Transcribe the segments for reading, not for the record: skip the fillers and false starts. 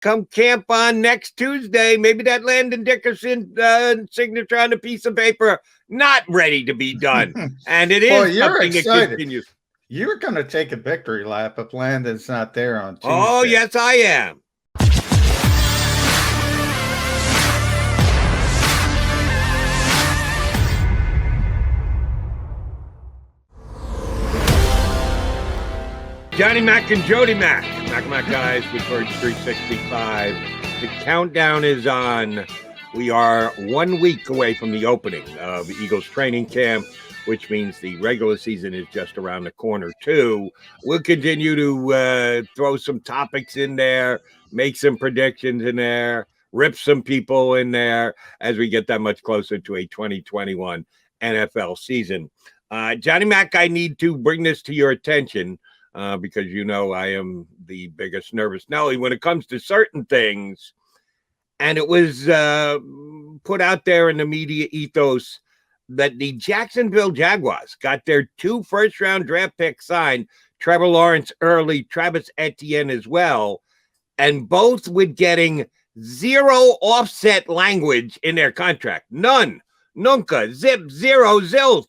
come camp on next Tuesday. Maybe that Landon Dickerson signature on a piece of paper, not ready to be done. And it is something that continues. You're going to take a victory lap if Landon's not there on Tuesday. Oh, yes, I am. Johnny Mac and Jody Mac. Mac guys with Birds 365. The countdown is on. We are 1 week away from the opening of Eagles training camp, which means the regular season is just around the corner, too. We'll continue to throw some topics in there, make some predictions in there, rip some people in there as we get that much closer to a 2021 NFL season. Johnny Mac, I need to bring this to your attention. Because you know I am the biggest nervous Nelly when it comes to certain things. And it was put out there in the media ethos that the Jacksonville Jaguars got their 2 first-round draft picks signed, Trevor Lawrence early, Travis Etienne as well, and both with getting 0 offset language in their contract. None. Nunca. Zip. Zero. Zilch.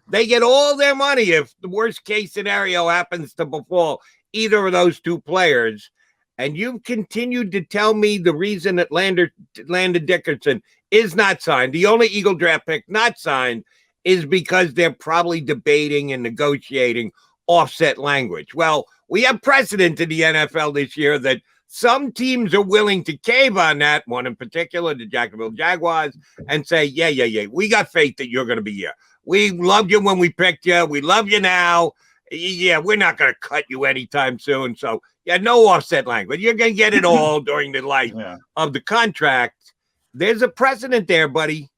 They get all their money if the worst case scenario happens to befall either of those 2 players. And you've continued to tell me the reason that Landon Dickerson is not signed, the only Eagle draft pick not signed, is because they're probably debating and negotiating offset language. Well, we have precedent in the NFL this year that some teams are willing to cave on that, one in particular, the Jacksonville Jaguars, and say, yeah, we got faith that you're going to be here. We loved you when we picked you. We love you now. Yeah, we're not going to cut you anytime soon. So, yeah, no offset language. You're going to get it all during the life of the contract. There's a precedent there, buddy.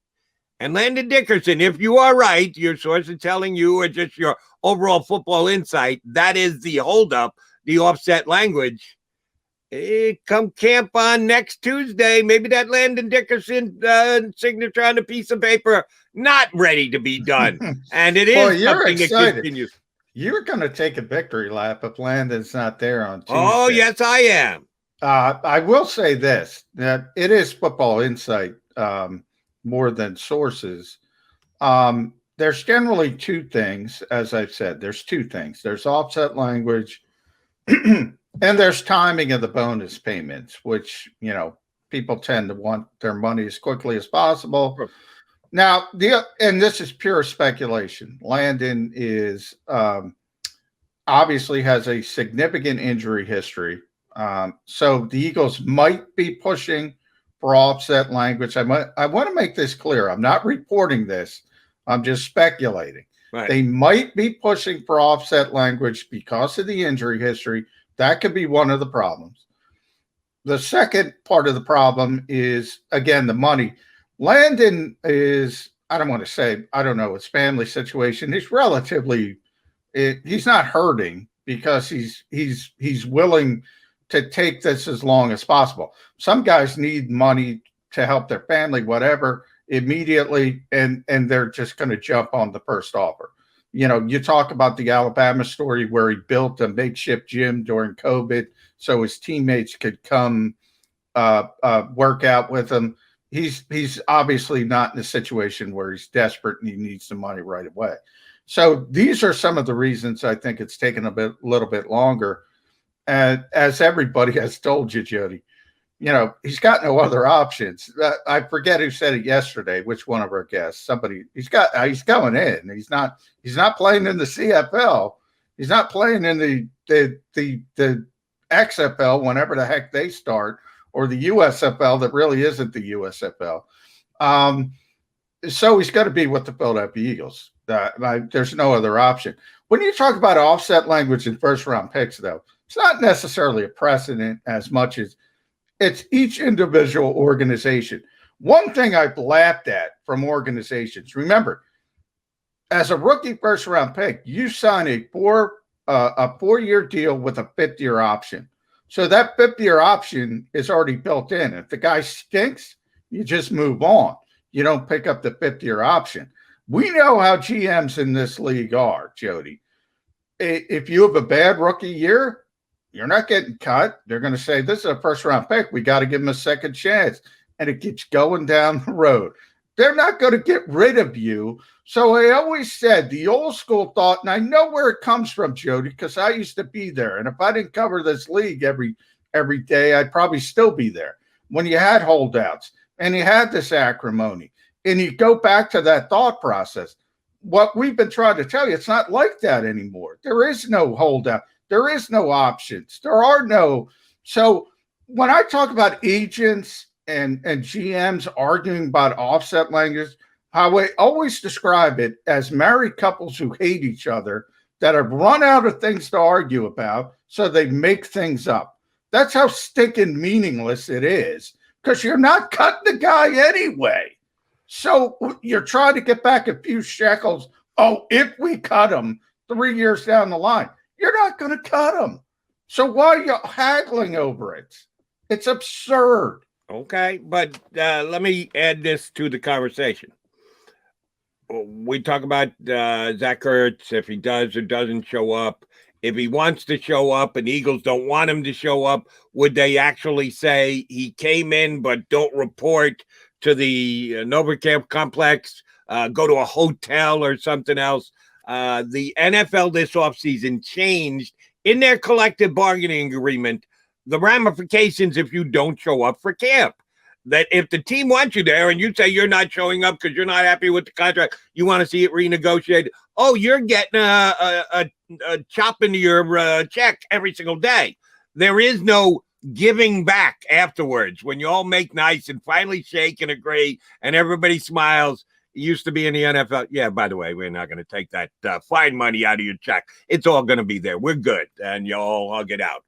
And Landon Dickerson, if you are right, your source is telling you, or just your overall football insight, that is the holdup, the offset language. Come camp on next Tuesday. Maybe that Landon Dickerson signature on a piece of paper, not ready to be done. And it is something that continues. You're going to take a victory lap if Landon's not there on Tuesday. Oh, yes, I am. I will say this, that it is football insight more than sources. There's generally 2 things, as I've said. There's 2 things. There's offset language and there's timing of the bonus payments, which, you know, people tend to want their money as quickly as possible. Now, and this is pure speculation. Landon is obviously has a significant injury history. So the Eagles might be pushing for offset language. I want to make this clear. I'm not reporting this. I'm just speculating. Right. They might be pushing for offset language because of the injury history. That could be one of the problems. The second part of the problem is, again, the money. Landon is, I don't want to say, I don't know, his family situation. He's relatively, he's not hurting because he's willing to take this as long as possible. Some guys need money to help their family, whatever, immediately, and they're just going to jump on the first offer. You know, you talk about the Alabama story where he built a makeshift gym during COVID so his teammates could come work out with him. He's obviously not in a situation where he's desperate and he needs the money right away. So these are some of the reasons I think it's taken a little bit longer. And as everybody has told you, Jody, you know, he's got no other options. I forget who said it yesterday, which one of our guests, somebody, he's going in. He's not playing in the CFL. He's not playing in the XFL whenever the heck they start, or the USFL that really isn't the USFL. So he's got to be with the Philadelphia Eagles. There's no other option. When you talk about offset language in first-round picks, though, it's not necessarily a precedent as much as it's each individual organization. One thing I've laughed at from organizations, remember, as a rookie first-round pick, you sign a 4-year deal with a 5th-year option. So that 5th-year option is already built in. If the guy stinks, you just move on. You don't pick up the 5th-year option. We know how GMs in this league are, Jody. If you have a bad rookie year, you're not getting cut. They're going to say, this is a first round pick. We got to give him a second chance. And it keeps going down the road. They're not going to get rid of you. So I always said the old school thought, and I know where it comes from, Jody, because I used to be there. And if I didn't cover this league every day, I'd probably still be there. When you had holdouts and you had this acrimony, and you go back to that thought process, what we've been trying to tell you, it's not like that anymore. There is no holdout. There is no options. There are no. So when I talk about agents and GMs arguing about offset language, how I always describe it as married couples who hate each other that have run out of things to argue about, so they make things up. That's how stinking meaningless it is, because you're not cutting the guy anyway. So you're trying to get back a few shekels. Oh, if we cut him 3 years down the line, you're not going to cut him. So why are you haggling over it? It's absurd. Okay, but let me add this to the conversation. We talk about Zach Ertz, if he does or doesn't show up. If he wants to show up and Eagles don't want him to show up, would they actually say he came in but don't report to the Novercamp complex, go to a hotel or something else? The NFL this offseason changed in their collective bargaining agreement the ramifications if you don't show up for camp. That if the team wants you there and you say you're not showing up because you're not happy with the contract, you want to see it renegotiated, oh, you're getting a chop into your check every single day. There is no giving back afterwards when you all make nice and finally shake and agree and everybody smiles. It used to be in the NFL. Yeah, by the way, we're not going to take that fine money out of your check. It's all going to be there. We're good. And you all hug it out.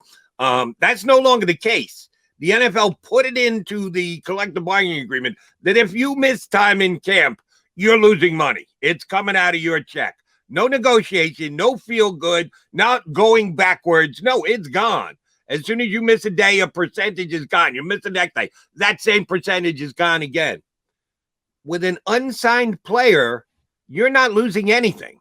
That's no longer the case. The NFL put it into the collective bargaining agreement that if you miss time in camp, you're losing money. It's coming out of your check. No negotiation, no feel good, not going backwards. No, it's gone. As soon as you miss a day, a percentage is gone. You miss the next day, that same percentage is gone again. With an unsigned player, you're not losing anything,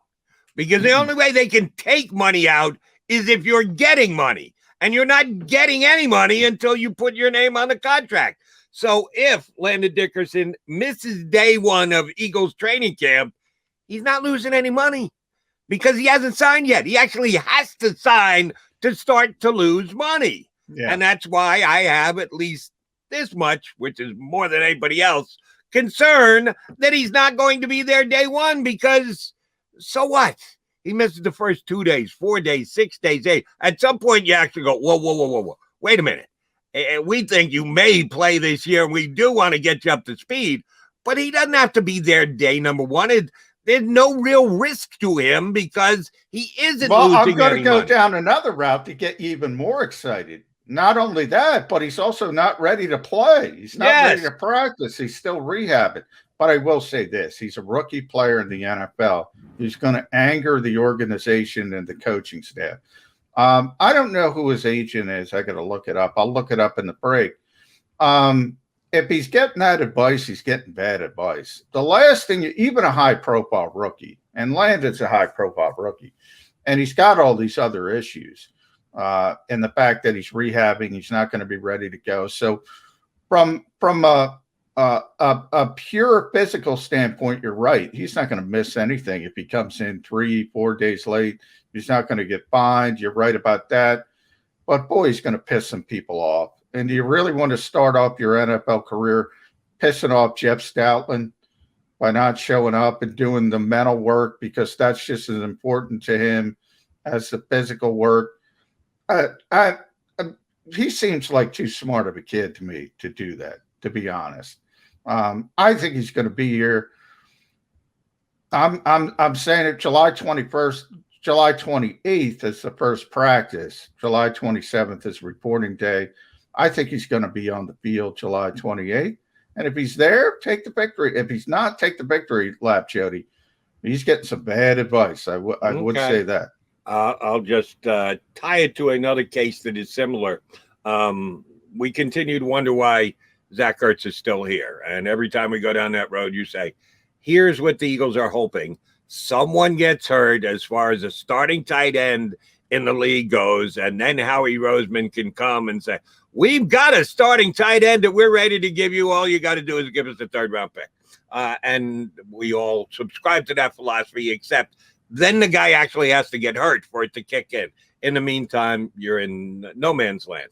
because the only way they can take money out is if you're getting money. And you're not getting any money until you put your name on the contract. So if Landon Dickerson misses day one of Eagles training camp, he's not losing any money because he hasn't signed yet. He actually has to sign to start to lose money. Yeah. And that's why I have at least this much, which is more than anybody else, concern that he's not going to be there day one, because so what? He misses the first 2 days, 4 days, 6 days, 8. At some point, you actually go, whoa. Wait a minute. We think you may play this year, and we do want to get you up to speed. But he doesn't have to be there day number one. There's no real risk to him because he isn't losing any money. I'm going to go down another route to get you even more excited. Not only that, but he's also not ready to play. He's not ready to practice. He's still rehabbing. But I will say this, he's a rookie player in the NFL. He's going to anger the organization and the coaching staff. I don't know who his agent is. I got to look it up. I'll look it up in the break. If he's getting that advice, he's getting bad advice. The last thing, even a high-profile rookie, and Landon's a high-profile rookie, and he's got all these other issues. And the fact that he's rehabbing, he's not going to be ready to go. So from a pure physical standpoint, you're right. He's not going to miss anything if he comes in 3-4 days late. He's not going to get fined. You're right about that. But boy, he's going to piss some people off. And do you really want to start off your NFL career pissing off Jeff Stoutland by not showing up and doing the mental work, because that's just as important to him as the physical work? He seems like too smart of a kid to me to do that, to be honest. I think he's going to be here. I'm saying it July 21st, July 28th is the first practice. July 27th is reporting day. I think he's going to be on the field July 28th. And if he's there, take the victory. If he's not, take the victory lap, Jody. He's getting some bad advice. I would say that. I'll just tie it to another case that is similar. We continue to wonder why Zach Ertz is still here. And every time we go down that road, you say, here's what the Eagles are hoping. Someone gets hurt as far as a starting tight end in the league goes, and then Howie Roseman can come and say, we've got a starting tight end that we're ready to give you. All you got to do is give us a 3rd-round pick. And we all subscribe to that philosophy, except then the guy actually has to get hurt for it to kick in. In the meantime, you're in no man's land.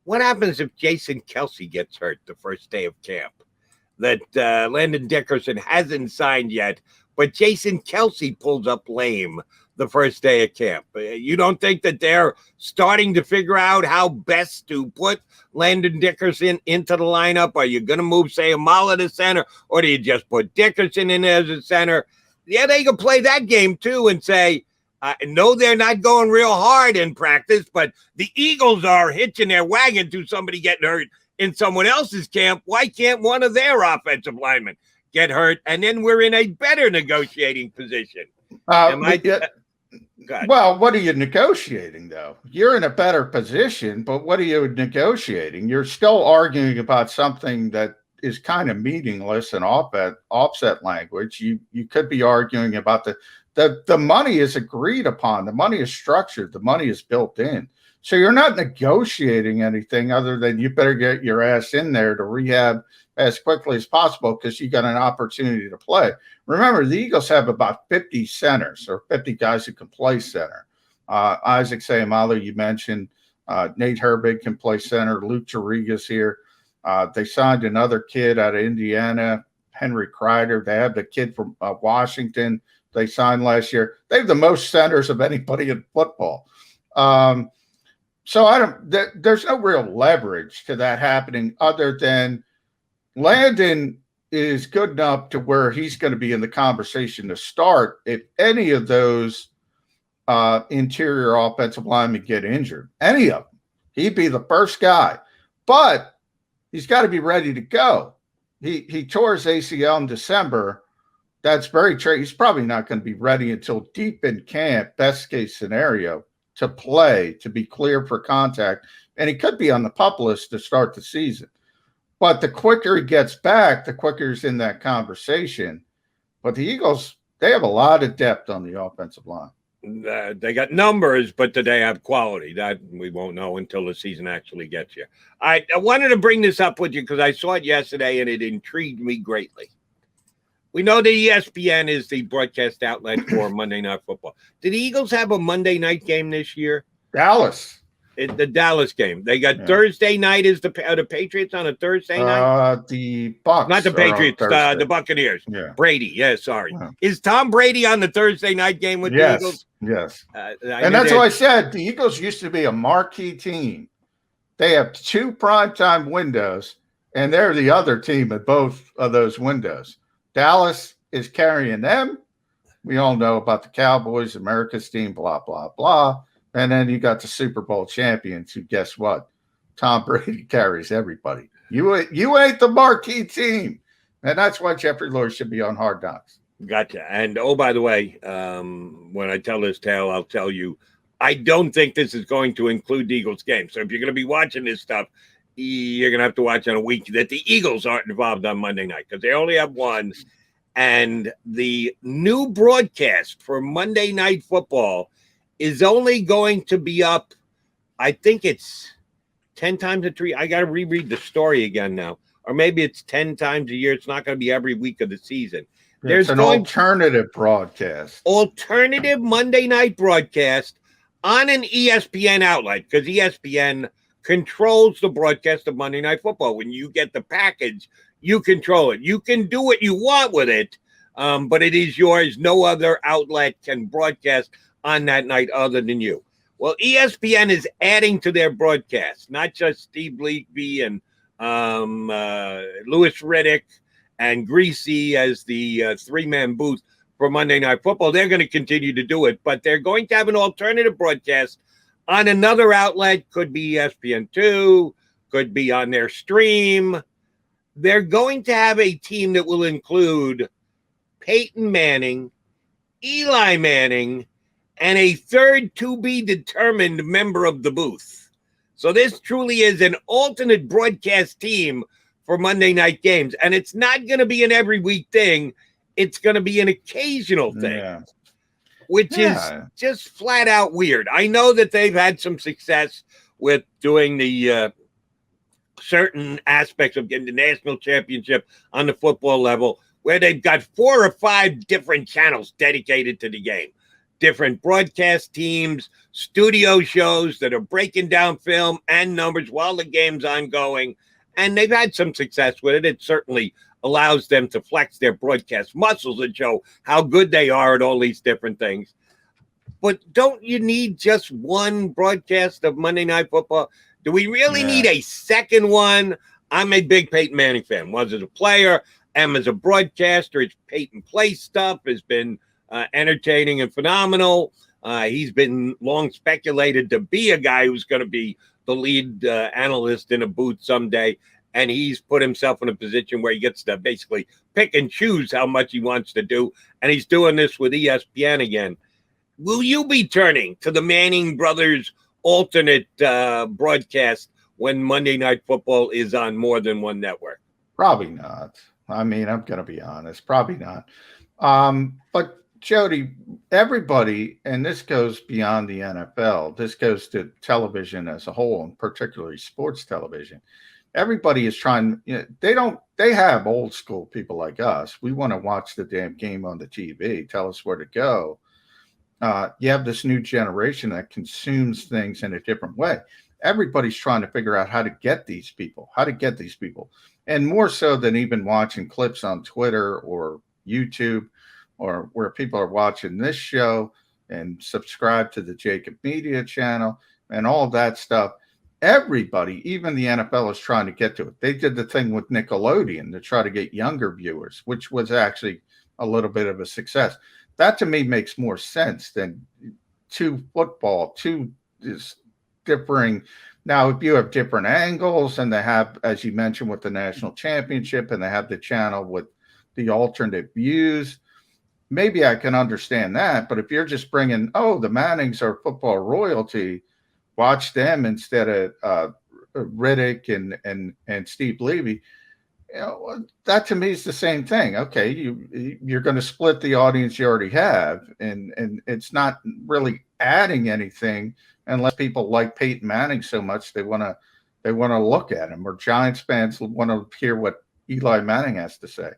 What happens if Jason Kelce gets hurt the first day of camp? That Landon Dickerson hasn't signed yet, but Jason Kelce pulls up lame the first day of camp. You don't think that they're starting to figure out how best to put Landon Dickerson into the lineup? Are you going to move Sayamala to center, or do you just put Dickerson in as a center? Yeah, they can play that game too and say, no, they're not going real hard in practice, but the Eagles are hitching their wagon to somebody getting hurt in someone else's camp. Why can't one of their offensive linemen get hurt? And then we're in a better negotiating position. Well, what are you negotiating, though? You're in a better position, but what are you negotiating? You're still arguing about something that is kind of meaningless in offset language. You could be arguing about the money is agreed upon. The money is structured. The money is built in. So you're not negotiating anything other than you better get your ass in there to rehab as quickly as possible because you got an opportunity to play. Remember, the Eagles have about 50 centers or 50 guys who can play center. Isaac Sayamala, you mentioned. Nate Herbig can play center. Luke Jariga's here. They signed another kid out of Indiana, Henry Kreider. They have the kid from Washington they signed last year. They have the most centers of anybody in football. So there's no real leverage to that happening other than Landon is good enough to where he's going to be in the conversation to start if any of those interior offensive linemen get injured. Any of them. He'd be the first guy. But he's got to be ready to go. He tore his ACL in December. That's very true. He's probably not going to be ready until deep in camp, best case scenario, to play, to be clear for contact. And he could be on the PUP list to start the season. But the quicker he gets back, the quicker he's in that conversation. But the Eagles, they have a lot of depth on the offensive line. They got numbers, but do they have quality? That we won't know until the season actually gets here. I wanted to bring this up with you because I saw it yesterday and it intrigued me greatly. We know that ESPN is the broadcast outlet for Monday Night Football. Did the Eagles have a Monday night game this year? Dallas. The Dallas game. They got Thursday night. Is the Patriots on a Thursday night? The Bucs. Not the Patriots. The Buccaneers. Yeah. Brady. Yeah, sorry. Yeah. Is Tom Brady on the Thursday night game with the Eagles? Yes. And that's what I said. The Eagles used to be a marquee team. They have 2 primetime windows, and they're the other team at both of those windows. Dallas is carrying them. We all know about the Cowboys, America's team, blah, blah, blah. And then you got the Super Bowl champions who, guess what? Tom Brady carries everybody. You ain't the marquee team. And that's why Jeffrey Lurie should be on Hard Knocks. Gotcha. And, oh, by the way, when I tell this tale, I'll tell you, I don't think this is going to include the Eagles game. So if you're going to be watching this stuff, you're going to have to watch on a week that the Eagles aren't involved on Monday night because they only have one. And the new broadcast for Monday Night Football is only going to be up, I think it's 10 times a 3. I got to reread the story again now. Or maybe it's 10 times a year. It's not going to be every week of the season. There's an alternative broadcast. Alternative Monday night broadcast on an ESPN outlet because ESPN controls the broadcast of Monday Night Football. When you get the package, you control it. You can do what you want with it, but it is yours. No other outlet can broadcast on that night other than you. Well, ESPN is adding to their broadcast, not just Steve Leakby and Louis Riddick and Greasy as the 3-man booth for Monday Night Football. They're going to continue to do it, but they're going to have an alternative broadcast on another outlet. Could be ESPN2, could be on their stream. They're going to have a team that will include Peyton Manning, Eli Manning, and a third to-be-determined member of the booth. So this truly is an alternate broadcast team for Monday night games. And it's not going to be an every week thing. It's going to be an occasional thing. Yeah. which is just flat out weird. I know that they've had some success with doing the certain aspects of getting the national championship on the football level, where they've got 4 or 5 different channels dedicated to the game, different broadcast teams, studio shows that are breaking down film and numbers while the game's ongoing. And they've had some success with it. It certainly allows them to flex their broadcast muscles and show how good they are at all these different things. But don't you need just one broadcast of Monday Night Football? Do we really need a second one? I'm a big Peyton Manning fan. Was as a player, am as a broadcaster. His Peyton play stuff has been entertaining and phenomenal. He's been long speculated to be a guy who's going to be the lead analyst in a booth someday. And he's put himself in a position where he gets to basically pick and choose how much he wants to do. And he's doing this with ESPN again. Will you be turning to the Manning brothers alternate broadcast when Monday Night Football is on more than one network? Probably not. I mean, I'm going to be honest, probably not. But Jody, everybody, and this goes beyond the NFL, this goes to television as a whole, and particularly sports television. Everybody is trying, they have old school people like us. We want to watch the damn game on the TV, tell us where to go. You have this new generation that consumes things in a different way. Everybody's trying to figure out how to get these people. And more so than even watching clips on Twitter or YouTube, or where people are watching this show and subscribe to the JAKIB Media channel and all that stuff. Everybody, even the NFL, is trying to get to it. They did the thing with Nickelodeon to try to get younger viewers, which was actually a little bit of a success. That to me makes more sense than two differing. Now, if you have different angles and they have, as you mentioned, with the national championship, and they have the channel with the alternate views, maybe I can understand that. But if you're just bringing, the Mannings are football royalty, watch them instead of Riddick and Steve Levy, that to me is the same thing. Okay, you're going to split the audience you already have, and it's not really adding anything unless people like Peyton Manning so much they want to look at him, or Giants fans want to hear what Eli Manning has to say.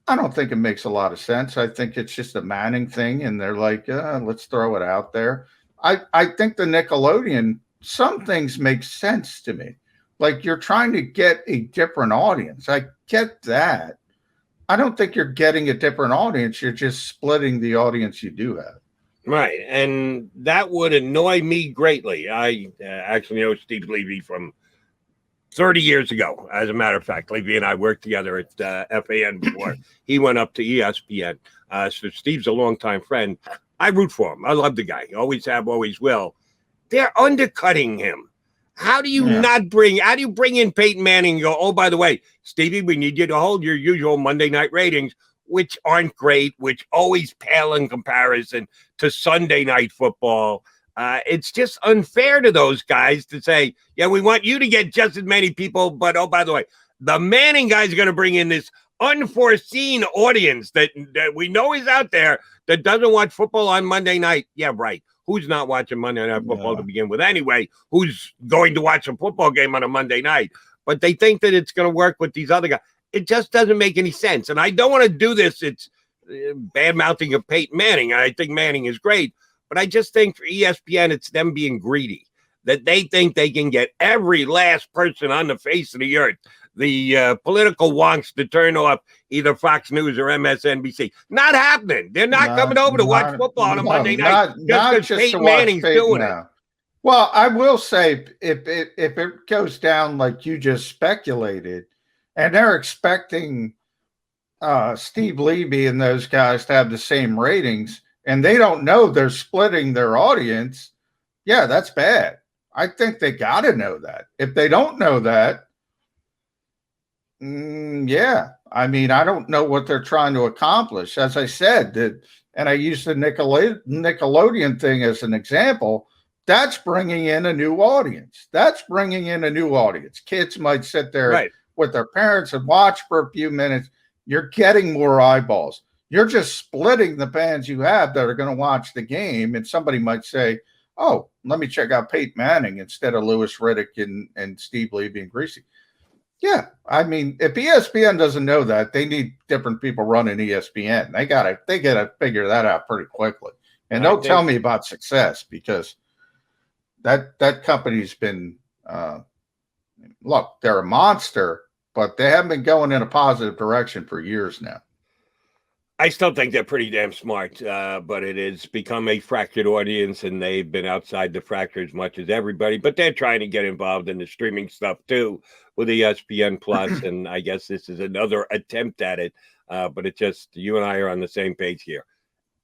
I don't think it makes a lot of sense. I think it's just a Manning thing, and they're like, let's throw it out there. I think the Nickelodeon, some things make sense to me. Like, you're trying to get a different audience. I get that. I don't think you're getting a different audience. You're just splitting the audience you do have. Right. And that would annoy me greatly. I actually know Steve Levy from 30 years ago. As a matter of fact, Levy and I worked together at FAN before he went up to ESPN. So Steve's a longtime friend. I root for him. I love the guy. Always have, always will. They're undercutting him. How do you bring in Peyton Manning and go, oh, by the way, Stevie, we need you to hold your usual Monday night ratings, which aren't great, which always pale in comparison to Sunday night football. It's just unfair to those guys to say, yeah, we want you to get just as many people, but oh, by the way, the Manning guys are going to bring in this unforeseen audience that we know is out there that doesn't watch football on Monday night. Yeah, right. Who's not watching Monday Night Football to begin with anyway? Who's going to watch a football game on a Monday night? But they think that it's going to work with these other guys. It just doesn't make any sense. And I don't want to do this. It's bad-mouthing of Peyton Manning. I think Manning is great. But I just think for ESPN, it's them being greedy, that they think they can get every last person on the face of the earth, the political wonks, to turn off either Fox News or MSNBC. Not happening. They're not coming over to watch football on a Monday night just because Peyton Manning's doing it. Well, I will say, if it goes down like you just speculated, and they're expecting Steve Levy and those guys to have the same ratings, and they don't know they're splitting their audience, yeah, that's bad. I think they got to know that. If they don't know that, yeah, I mean, I don't know what they're trying to accomplish. As I said, and I used the Nickelodeon thing as an example. That's bringing in a new audience. Kids might sit there with their parents and watch for a few minutes. You're getting more eyeballs. You're just splitting the fans you have that are going to watch the game. And somebody might say, oh, let me check out Peyton Manning instead of Lewis Riddick and Steve Levy and Greasy. Yeah, I mean, if ESPN doesn't know that, they need different people running ESPN. They gotta figure that out pretty quickly. And don't tell me about success, because that company's been look, they're a monster, but they haven't been going in a positive direction for years now. I still think they're pretty damn smart, but it has become a fractured audience, and they've been outside the fracture as much as everybody. But they're trying to get involved in the streaming stuff too with ESPN Plus, and I guess this is another attempt at it. But it just, you and I are on the same page here.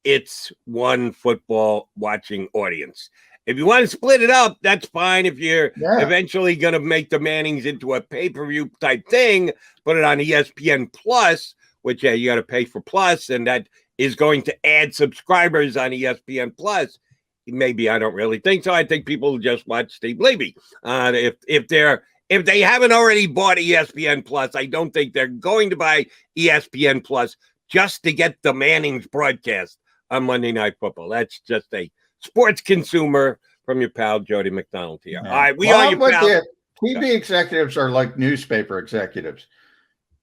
It's one football watching audience. If you want to split it up, that's fine. If you're eventually going to make the Mannings into a pay-per-view type thing, put it on ESPN Plus, which you got to pay for Plus, and that is going to add subscribers on ESPN Plus. Maybe I don't really think so. I think people will just watch Steve Levy. If they haven't already bought ESPN Plus, I don't think they're going to buy ESPN Plus just to get the Mannings broadcast on Monday Night Football. That's just a sports consumer from your pal Jody McDonald here. All right, we are your pal. TV executives are like newspaper executives.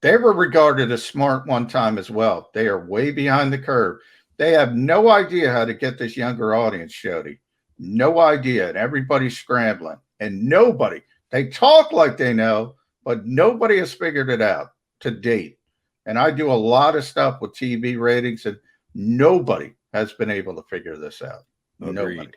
They were regarded as smart one time as well. They are way behind the curve. They have no idea how to get this younger audience, Jody. No idea. And everybody's scrambling. And nobody, they talk like they know, but nobody has figured it out to date. And I do a lot of stuff with TV ratings, and nobody has been able to figure this out. Agreed. Nobody.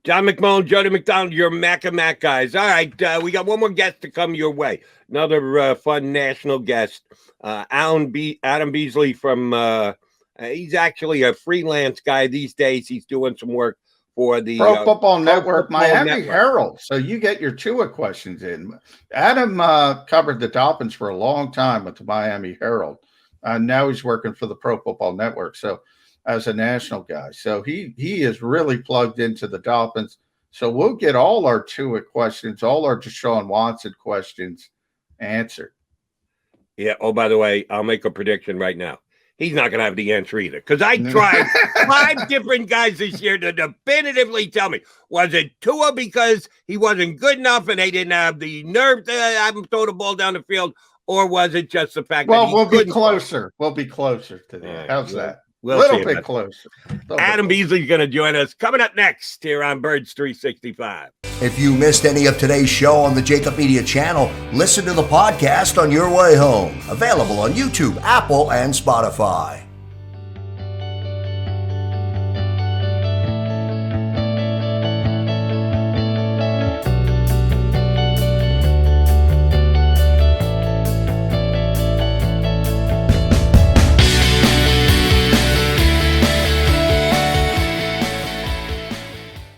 John McMullen, Jody McDonald, your Mac and Mac guys. All right, we got one more guest to come your way. Another fun national guest, Adam Beasley from, he's actually a freelance guy these days. He's doing some work for the Pro Football Network, Miami Herald. So you get your Tua questions in. Adam covered the Dolphins for a long time with the Miami Herald. Now he's working for the Pro Football Network. So as a national guy. So he is really plugged into the Dolphins. So we'll get all our Tua questions, all our Deshaun Watson questions answered. Yeah. Oh, by the way, I'll make a prediction right now. He's not going to have the answer either, because I tried 5 different guys this year to definitively tell me, was it Tua because he wasn't good enough and they didn't have the nerve to have him throw the ball down the field, or was it just the fact that we'll be closer. We'll be closer to that. Right, how's that? We'll little bit closer. Adam Beasley's going to join us coming up next here on Birds 365. If you missed any of today's show on the JAKIB Media channel, listen to the podcast on your way home. Available on YouTube, Apple, and Spotify.